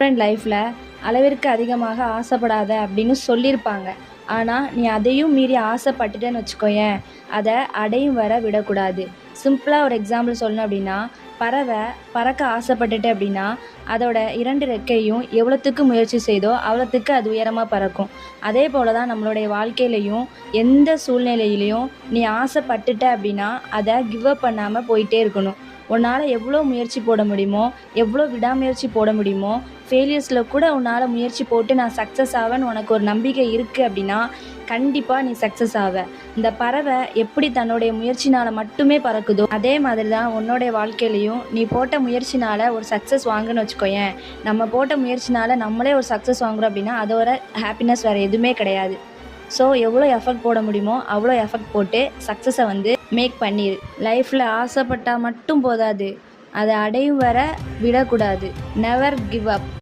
Husband லைஃப்பில் அளவிற்கு அதிகமாக ஆசைப்படாத அப்படின்னு சொல்லியிருப்பாங்க. ஆனால் நீ அதையும் மீறி ஆசைப்பட்டுட்டேன்னு வச்சுக்கோயேன், அதை அடையும் வர விடக்கூடாது. சிம்பிளாக ஒரு எக்ஸாம்பிள் சொல்லணும் அப்படின்னா, பறவை பறக்க ஆசைப்பட்டுட்டு அப்படின்னா அதோட 2 ரெக்கையும் எவ்வளோத்துக்கு முயற்சி செய்தோ அவ்வளோத்துக்கு அது உயரமாக பறக்கும். அதே போல் தான் நம்மளுடைய வாழ்க்கையிலையும் எந்த சூழ்நிலையிலையும் நீ ஆசைப்பட்டுட்ட அப்படின்னா அதை கிவ் அப் பண்ணாமல் போயிட்டே இருக்கணும். உன்னால் எவ்வளோ முயற்சி போட முடியுமோ, எவ்வளோ விடாமுயற்சி போட முடியுமோ, ஃபெயிலியர்ஸில் கூட உன்னால் முயற்சி போட்டு நான் சக்ஸஸ் ஆவேன்னு உனக்கு ஒரு நம்பிக்கை இருக்குது அப்படின்னா கண்டிப்பாக நீ சக்ஸஸ் ஆவ. இந்த பறவை எப்படி தன்னுடைய முயற்சினால் மட்டுமே பறக்குதோ அதே மாதிரி தான் உன்னுடைய வாழ்க்கையிலையும் நீ போட்ட முயற்சினால் ஒரு சக்ஸஸ் வாங்குன்னு வச்சுக்கோயேன். நம்ம போட்ட முயற்சினால் நம்மளே ஒரு சக்ஸஸ் வாங்குறோம் அப்படின்னா அதோட ஹாப்பினஸ் வேறு எதுவுமே கிடையாது. ஸோ எவ்வளோ எஃபர்ட் போட முடியுமோ அவ்வளோ எஃபர்ட் போட்டு சக்ஸஸை மேக் பண்ணிடு. லைஃப்பில் ஆசைப்பட்டால் மட்டும் போதாது, அதை அடையும் வர விடக்கூடாது. Never give up.